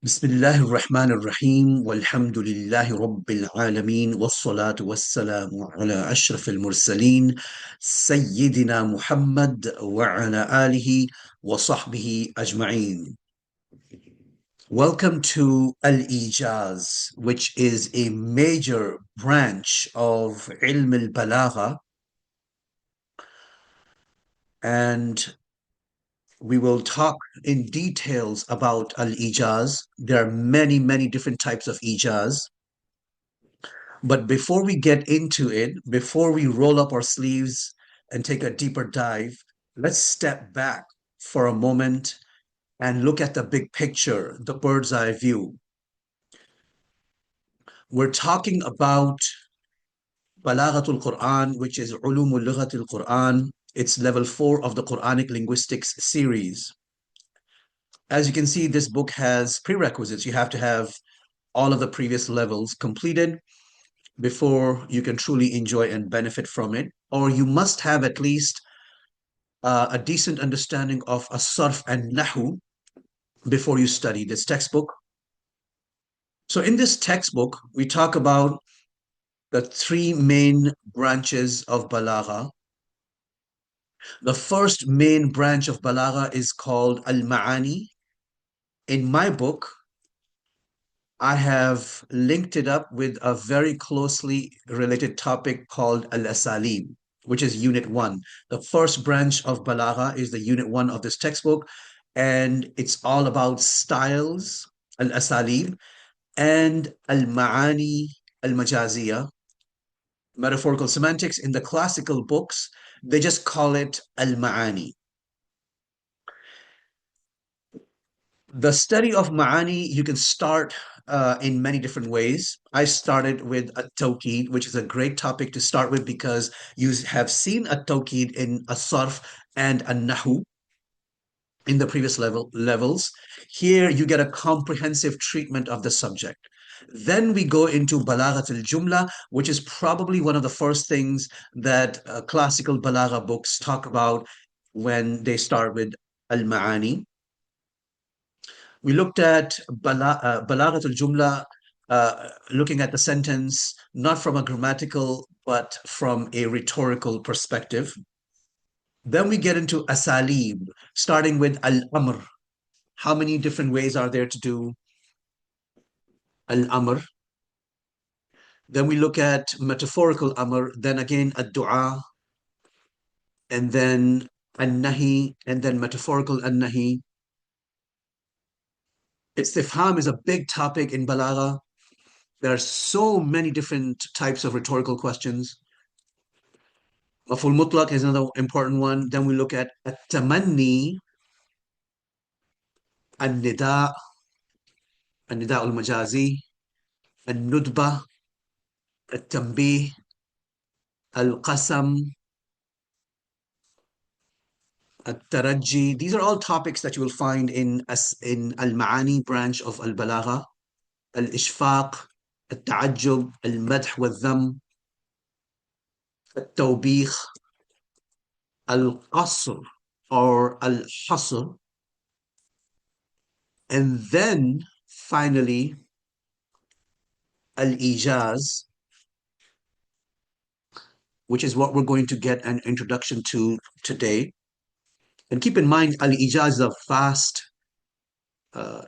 بسم الله الرحمن الرحيم والحمد لله رب العالمين والصلاة والسلام على أشرف المرسلين سيدنا محمد وعلى آله وصحبه أجمعين. Welcome to al-Ejaz, which is a major branch of ilm al-Balagha, and we will talk in details about al-Ejaz. There are many, many different types of Ejaz. But before we get into it, before we roll up our sleeves and take a deeper dive, let's step back for a moment and look at the big picture, the bird's eye view. We're talking about Balaghatul Quran, which is Ulumul Lughatil Quran. It's level 4 of the Quranic Linguistics series. As you can see, this book has prerequisites. You have to have all of the previous levels completed before you can truly enjoy and benefit from it, or you must have at least a decent understanding of as-sarf and nahu before you study this textbook. So in this textbook, we talk about the three main branches of balagha. The first main branch of balagha is called al-ma'ani. In my book, I have linked it up with a very closely related topic called al-asalib, which is Unit 1. The first branch of Balagha is the Unit 1 of this textbook, and it's all about styles, al-asalib, and al-ma'ani al-majaziyah, metaphorical semantics. In the classical books, they just call it al-ma'ani. The study of ma'ani, you can start in many different ways. I started with a tawqid, which is a great topic to start with because you have seen a tawqid in a sarf and a nahu in the previous levels. Here you get a comprehensive treatment of the subject. Then we go into Balaghat al-Jumla, which is probably one of the first things that classical Balagha books talk about when they start with al-Ma'ani. We looked at Balaghat al-Jumla, looking at the sentence not from a grammatical but from a rhetorical perspective. Then we get into asalib, starting with al-amr. How many different ways are there to do al-amr? Then we look at metaphorical amr, then again ad-du'a, and then an-nahi, and then metaphorical an-nahi. Istifham is a big topic in Balagha. There are so many different types of rhetorical questions. Maful mutlaq is another important one. Then we look at at-tamanni, an-nida, an-nida al-majazi, an-nudba, at-tanbih, al-qasam, at-taraji. These are all topics that you will find in al-ma'ani branch of al-balagha. Al-ishfaq, al-ta'ajjub, al-madh wal-dham, al-tawbikh, al-qasr or al-hasr. And then finally, al-ijaz, which is what we're going to get an introduction to today. And keep in mind, al-ijaz is a vast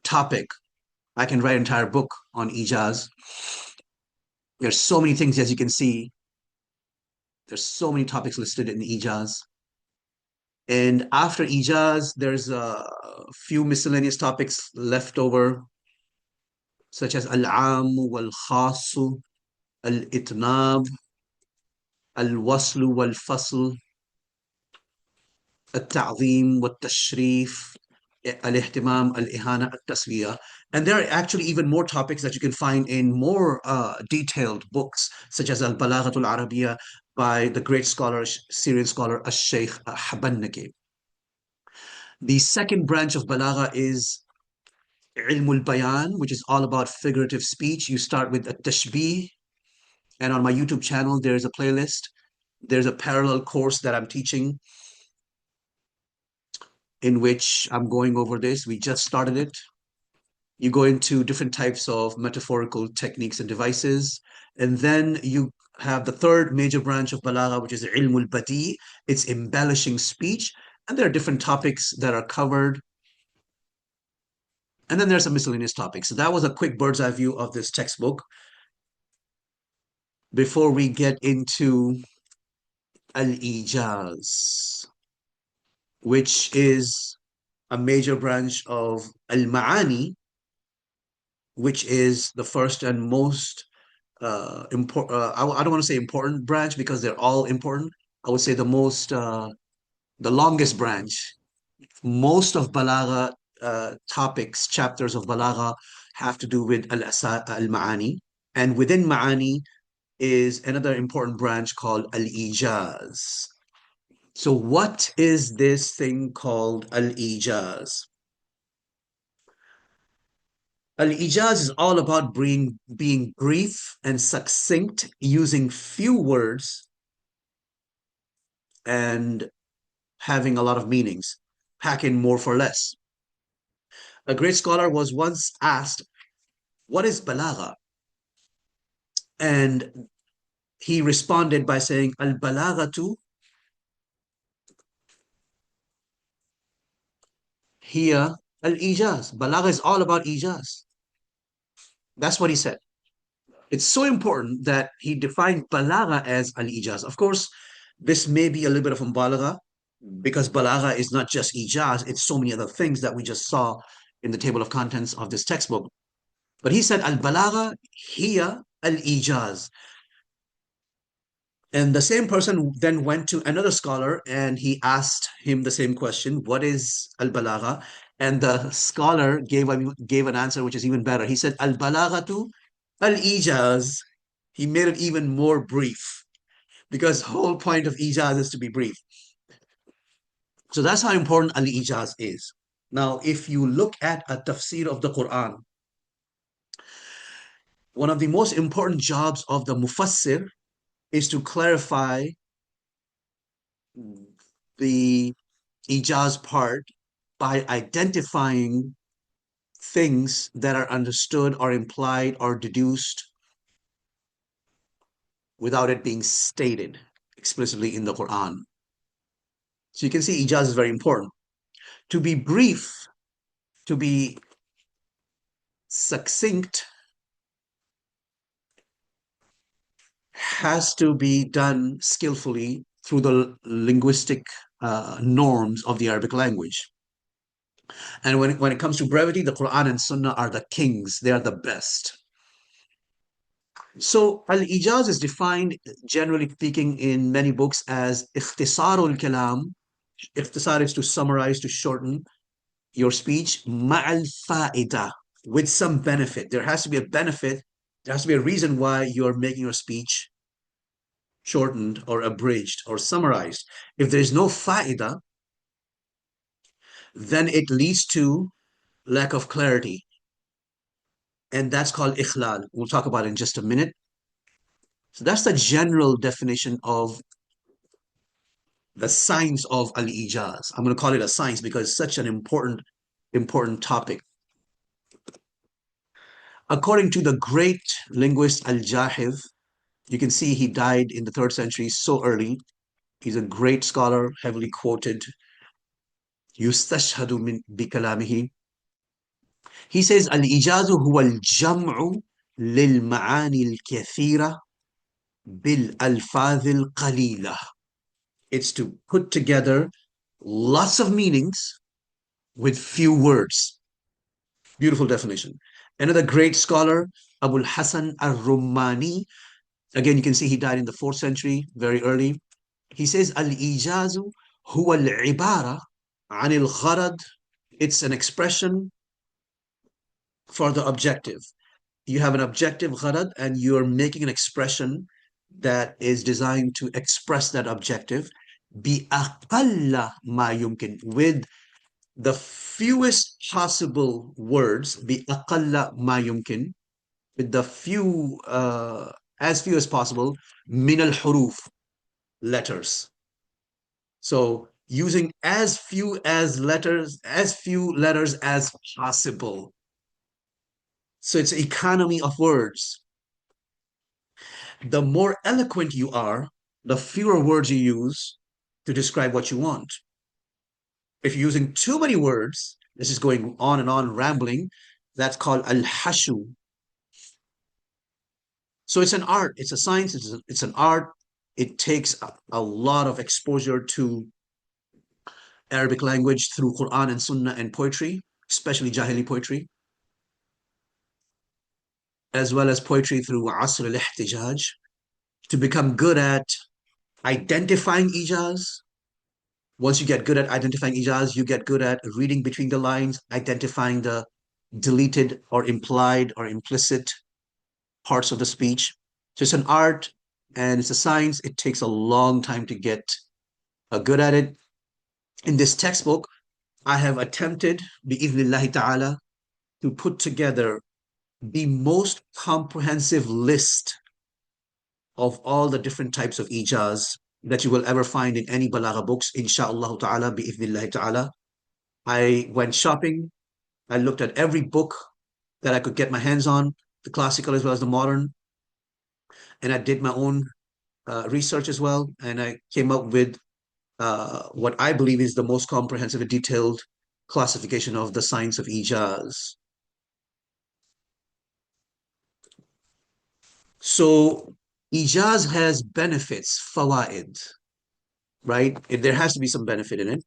topic. I can write an entire book on ijaz. There's so many things, as you can see. There's so many topics listed in ijaz. And after ijaz, there's a few miscellaneous topics left over, such as al-am, wal-khasu, al-itnab, al-waslu, wal-fasl, التعظيم والتشريف الاهتمام الإهانة التسوية. And there are actually even more topics that you can find in more detailed books, such as Al-Balaghat al-Arabiya by the great scholar, Syrian scholar, Al-Sheikh Habannaki. The second branch of Balagha is Ilmul Bayan, which is all about figurative speech. You start with a tashbih, and on my YouTube channel, there's a playlist. There's a parallel course that I'm teaching in which I'm going over this. We just started it. You go into different types of metaphorical techniques and devices. And then you have the third major branch of Balagha, which is ilm al-badi. It's embellishing speech. And there are different topics that are covered. And then there's some miscellaneous topics. So that was a quick bird's eye view of this textbook. Before we get into al-Ejaz, which is a major branch of al-Ma'ani, which is the first and most important. I don't want to say important branch because they're all important. I would say the longest branch. Most of Balagha topics, chapters of Balagha have to do with al-Ma'ani. And within Ma'ani is another important branch called al-Ijaz. So what is this thing called al-Ijaz? Al-Ijaz is all about being brief and succinct, using few words and having a lot of meanings, packing more for less. A great scholar was once asked, "What is balagha?" And he responded by saying, "Al-balaghatu hiya al-Ijaz." Balagha is all about Ijaz. That's what he said. It's so important that he defined balagha as al-Ijaz. Of course, this may be a little bit of balagha because balagha is not just Ijaz, it's so many other things that we just saw in the table of contents of this textbook. But he said al-balagha hiya al-Ijaz. And the same person then went to another scholar and he asked him the same question, "What is al-balagha?" And the scholar gave an answer which is even better. He said, "Al-balaghatu al-Ijaz." He made it even more brief because the whole point of Ijaz is to be brief. So that's how important al-Ijaz is. Now, if you look at a tafsir of the Quran, one of the most important jobs of the mufassir is to clarify the Ijaz part by identifying things that are understood or implied or deduced without it being stated explicitly in the Quran. So you can see Ijaz is very important. To be brief, to be succinct, has to be done skillfully through the linguistic norms of the Arabic language. And when it comes to brevity, the Quran and Sunnah are the kings, they are the best. So al-Ijaz is defined, generally speaking, in many books as ikhtisarul kalam. Ikhtisar is to summarize, to shorten your speech, ma'al fa'ida, with some benefit. There has to be a benefit. There has to be a reason why you're making your speech shortened or abridged or summarized. If there's no fa'ida, then it leads to lack of clarity. And that's called ikhlal. We'll talk about it in just a minute. So that's the general definition of the science of al-Ijaz. I'm going to call it a science because it's such an important topic. According to the great linguist al-Jahiz, you can see he died in the 3rd century so early. He's a great scholar, heavily quoted. يستشهد من بكلامه. He says الإيجاز هو الجمع للمعاني الكثيرة بالألفاظ القليلة. It's to put together lots of meanings with few words. Beautiful definition. Another great scholar, Abu al-Hasan al-Rumani. Again, you can see he died in the 4th century, very early. He says al-Ijaz huwa al-ibara an al-gharad. It's an expression for the objective. You have an objective gharad and you're making an expression that is designed to express that objective بأقل ما يمكن, with the fewest possible words, بأقل ما يمكن, with the as few as possible, من الحروف, letters. So using as few letters as possible. So it's economy of words. The more eloquent you are, the fewer words you use to describe what you want. If you're using too many words, this is going on and on, rambling, that's called al-hashu. So it's an art, it's a science, it's an art. It takes a lot of exposure to Arabic language through Quran and Sunnah and poetry, especially Jahili poetry, as well as poetry through Asr al-Ihtijaj, to become good at identifying Ejaz. Once you get good at identifying Ejaz, you get good at reading between the lines, identifying the deleted or implied or implicit parts of the speech. So it's an art and it's a science. It takes a long time to get good at it. In this textbook, I have attempted, bi'idhnillahi ta'ala, to put together the most comprehensive list of all the different types of ijaz that you will ever find in any balagha books, insha'Allah ta'ala, bi'idhnillahi ta'ala. I went shopping. I looked at every book that I could get my hands on, the classical as well as the modern, and I did my own research as well. And I came up with what I believe is the most comprehensive and detailed classification of the science of ijaz. So ijaz has benefits, fawaid, right? There has to be some benefit in it.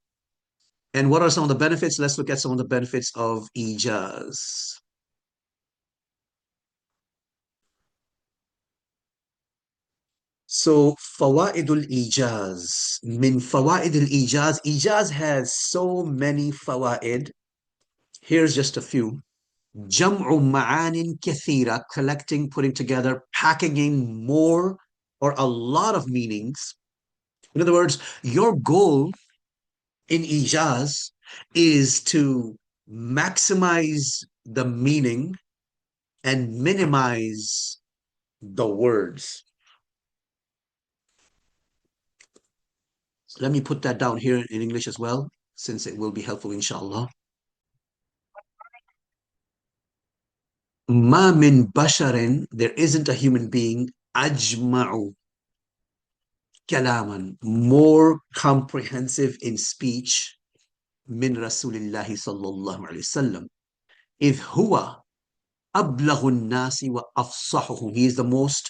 And what are some of the benefits? Let's look at some of the benefits of ijaz. So fawaidul ijaz. Min fawaidul ijaz. Ijaz has so many fawaid. Here's just a few. Jam'u ma'anin kathira, collecting, putting together, packaging more or a lot of meanings. In other words, your goal in Ijaz is to maximize the meaning and minimize the words. So let me put that down here in English as well, since it will be helpful, inshallah. Ma min basharin, there isn't a human being, ajma'u kalaman, more comprehensive in speech, min Rasulillahi sallallahu alayhi wasallam. إذ هو أبلغ الناس وأفصحهم. He is the most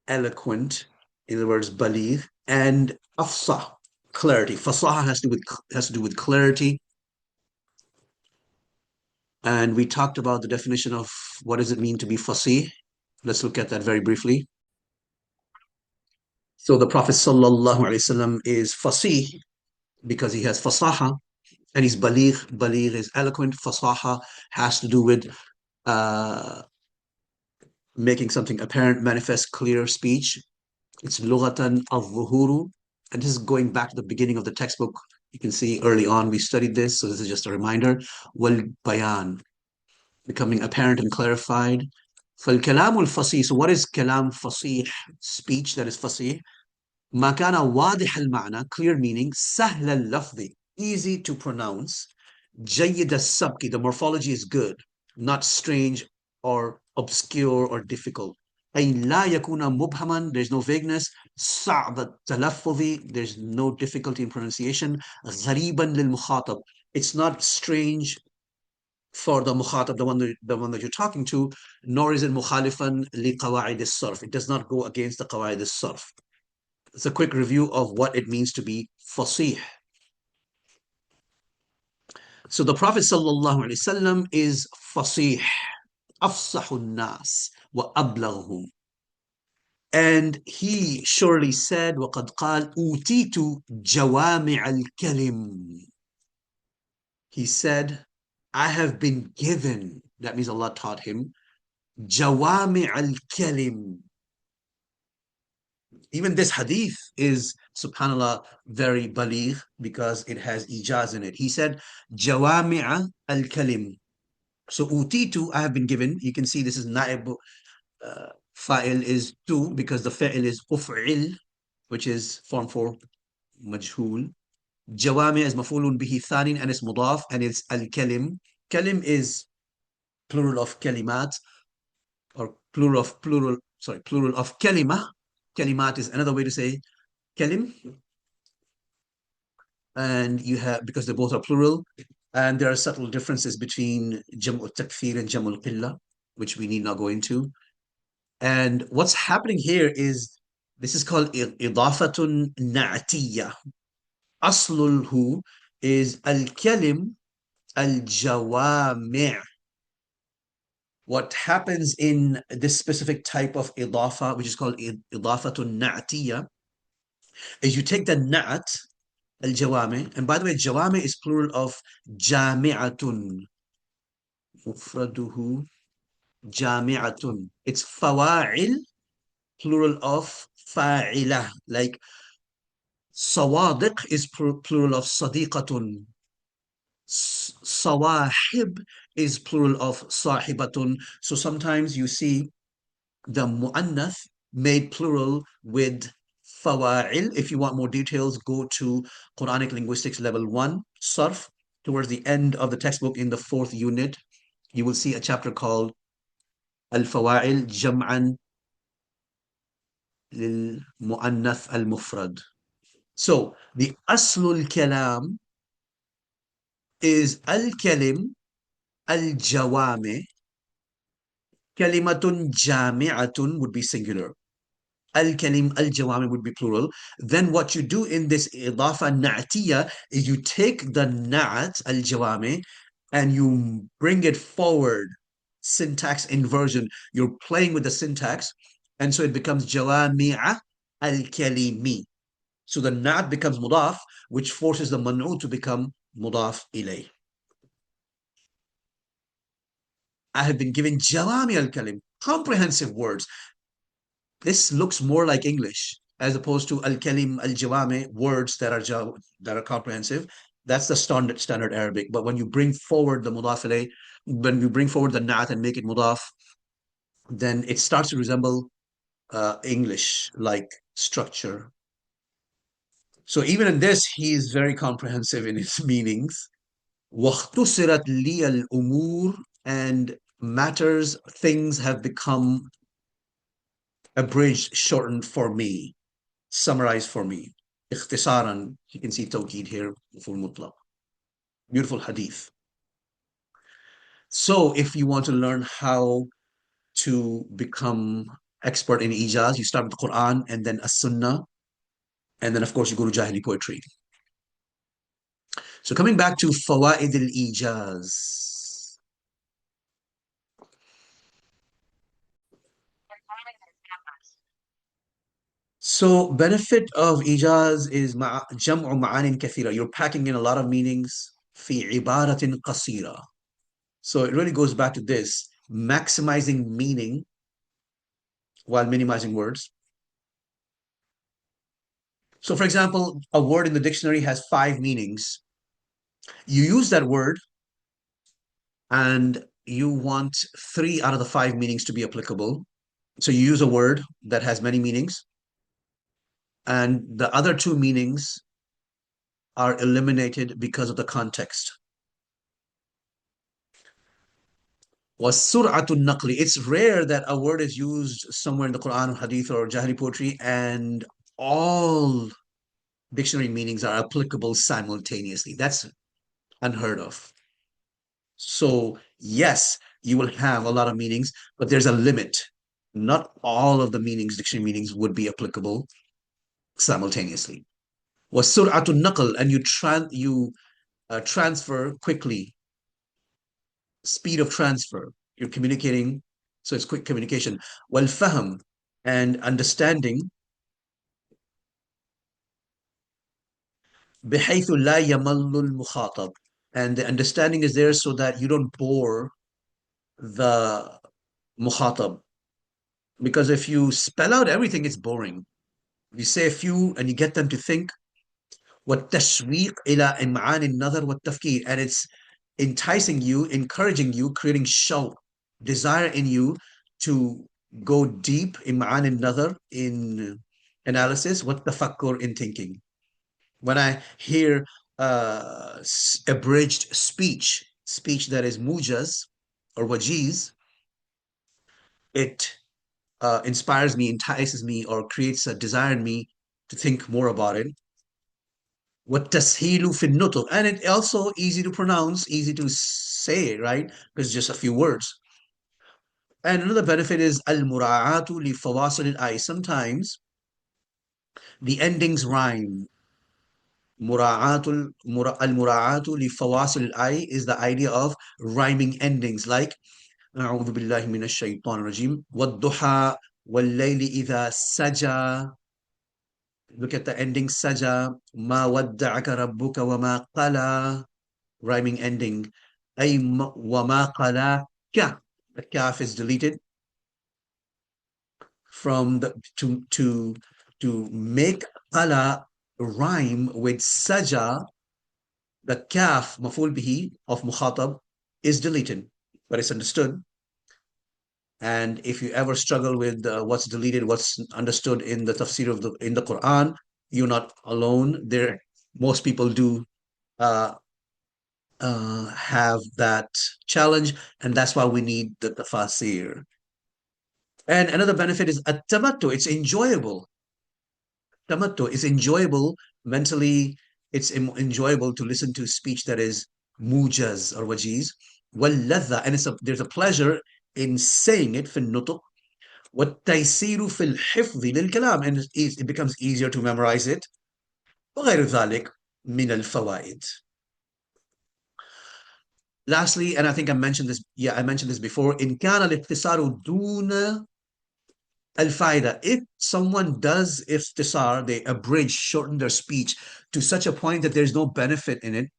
eloquent, in other words, baligh, and afsah, clarity. Fasaha has to do with clarity. And we talked about the definition of what does it mean to be fasih. Let's look at that very briefly. So the Prophet sallallahu alaihi wasallam is fasih because he has fasaha, and he's baligh. Baligh is eloquent. Fasaha has to do with uh, making something apparent, manifest, clear speech. It's lughatan al-zuhuru. And this is going back to the beginning of the textbook. You can see early on we studied this, so this is just a reminder. Wal bayan, becoming apparent and clarified. فالكلام الفصيح. So what is kalam fasih? Speech that is fasih. ما كان واضح المعنى, clear meaning. سهل اللفظ, easy to pronounce. جيد السبك, the morphology is good, not strange or obscure or difficult. أي لا يكون مبهما, there's no vagueness. صعب التلفظ, there's no difficulty in pronunciation. غريبا للمخاطب, it's not strange for the mukhatab, the one that you're talking to, nor is it mukhalifan liqawaid as-sarf. It does not go against the qawaid as-sarf. It's a quick review of what it means to be fasih. So the Prophet sallallahu alaihi wasallam is fasih, afsahun nas wa ablaghum. And he surely said, وَقَدْ قَالْ أُوتِيتُ جَوَامِعَ الْكَلِمِ. He said, I have been given, that means Allah taught him, Jawami al-Kalim. Even this hadith is, subhanAllah, very baligh because it has ijaz in it. He said, Jawami al-Kalim. So, utitu, I have been given. You can see this is naib fa'il is tu because the fa'il is uf'il, which is form for majhul. Jawami is mafulun bihi thanin and it's mudaf and it's al-Kalim. Kalim is plural of kalimat, or plural of kalima. Kalimat is another way to say kalim, and you have, because they both are plural, and there are subtle differences between jam'u takfir and jam'u qilla, which we need not go into. And what's happening here is this is called idafatun na'tiyya. Aslulhu is al-kalim al-jawami'. What happens in this specific type of idafa, which is called idafatun na'tiyya, is you take the na'at, al-jawami, and by the way, jawami is plural of jami'atun. Mufraduhu jami'atun. It's fawa'il, plural of fa'ila. Like sawadiq is plural of sadiqatun. Sawahib is plural of sahibatun. So sometimes you see the mu'annath made plural with fawa'il. If you want more details, go to Quranic Linguistics Level 1, Sarf. Towards the end of the textbook in the 4th unit, you will see a chapter called Al-Fawa'il Jam'an lil Mu'annath al-Mufrad. So the Aslul Kalam is Al-Kalim Al-Jawami. Kalimatun Jami'atun would be singular. Al-Kalim Al-Jawami would be plural. Then what you do in this Idafa Na'tiyya is you take the Na'at Al-Jawami and you bring it forward. Syntax inversion. You're playing with the syntax, and so it becomes Jawami'a Al-Kalimi. So the Na'at becomes Mudaf, which forces the Man'u to become Mudaf ilay. I have been given Jawami al-Kalim, comprehensive words. This looks more like English as opposed to al-Kalim al-Jawami, words that are comprehensive. That's the standard Arabic. But when you bring forward the Mudaf ilay, when you bring forward the Na'at and make it Mudaf, then it starts to resemble English-like structure. So even in this, he is very comprehensive in his meanings. وَاخْتُصِرَتْ لِيَ الْأُمُورِ, and matters, things have become abridged, shortened for me, summarized for me. اختصارا, you can see tawqid here, full mutlaq. Beautiful hadith. So if you want to learn how to become expert in Ejaz, you start with the Quran and then as-Sunnah, and then of course you go to Jahili poetry. So coming back to Fawaid al-Ejaz. So benefit of Ejaz is jam'u ma'anin kathira. You're packing in a lot of meanings fi ibaratin qasira. So it really goes back to this, maximizing meaning while minimizing words. So for example, a word in the dictionary has 5 meanings. You use that word and you want 3 out of the 5 meanings to be applicable. So you use a word that has many meanings, and the other 2 meanings are eliminated because of the context. وَالسُّرْعَةُ النَّقْلِ. It's rare that a word is used somewhere in the Quran or Hadith or Jahili poetry and all dictionary meanings are applicable simultaneously. That's unheard of. So yes, you will have a lot of meanings, but there's a limit. Not all of the meanings, dictionary meanings, would be applicable simultaneously. وَالسُّرْعَةُ النَّقْلِ, and you transfer quickly. Speed of transfer. You're communicating, so it's quick communication. وَالْفَهْمِ, and understanding. بحيث لا يمل المخاطب, and the understanding is there so that you don't bore the mukhatab, because if you spell out everything, it's boring. You say a few and you get them to think. والتشويق إلى إمعان النظر والتفكير, and it's enticing you, encouraging you, creating shawq, desire in you to go deep, إمعان النظر, in analysis, والتفكر, in thinking. When I hear abridged speech that is mujaz or wajiz, it inspires me, entices me, or creates a desire in me to think more about it. وَالتَّسْهِيلُ فِي النُّطْقِ, and it also easy to pronounce, easy to say, right? Because it's just a few words. And another benefit is al-mura'atu li fawasil al-ay. Sometimes the endings rhyme. Al-mura'atu li fawasil al-ay is the idea of rhyming endings, like أعوذ بالله من الشيطان الرجيم والضحى والليل إذا سجى. Look at the ending saja. ما ودعك ربك وما قلى, rhyming ending. أي وما قلاك. The kaf is deleted from the to make qala rhyme with saja. The kaf maful bihi of mukhatab is deleted, but it's understood. And if you ever struggle with what's deleted, what's understood in the tafsir of the Quran, you're not alone. There, most people do uh, have that challenge, and that's why we need the tafsir. And another benefit is at-tamattu. It's enjoyable. Tamattu is enjoyable mentally. It's enjoyable to listen to speech that is mujaz or wajiz. Wal-ladha, and there's a pleasure in saying it في النطق. والتيسير في الحفظ للكلام, and it becomes easier to memorize it. وغير ذلك من الفوائد. Lastly, and I think I mentioned this, yeah, I mentioned this before, إن كان الاختصار دون الفائدة. If someone does ikhtisar, they abridge, shorten their speech to such a point that there's no benefit in it,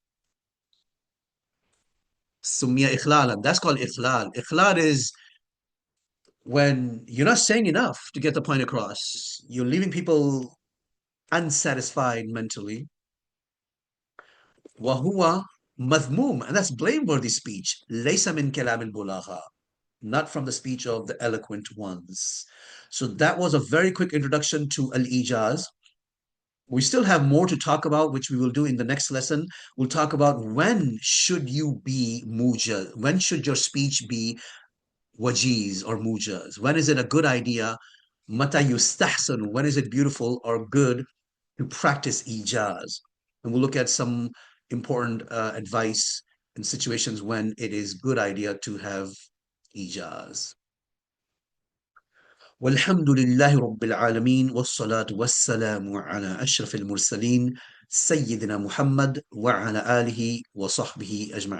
سمي إخلالا. That's called إخلال. إخلال is when you're not saying enough to get the point across. You're leaving people unsatisfied mentally. وهو مذموم, and that's blameworthy speech. ليس من كلام البلاغة, not from the speech of the eloquent ones. So that was a very quick introduction to al-Ejaz. We still have more to talk about, which we will do in the next lesson. We'll talk about when should you be mujaz, when should your speech be wajiz or mujaz, when is it a good idea, mata yustahsan, when is it beautiful or good to practice ijaz. And we'll look at some important advice in situations when it is good idea to have ijaz. والحمد لله رب العالمين والصلاة والسلام على أشرف المرسلين سيدنا محمد وعلى آله وصحبه أجمعين.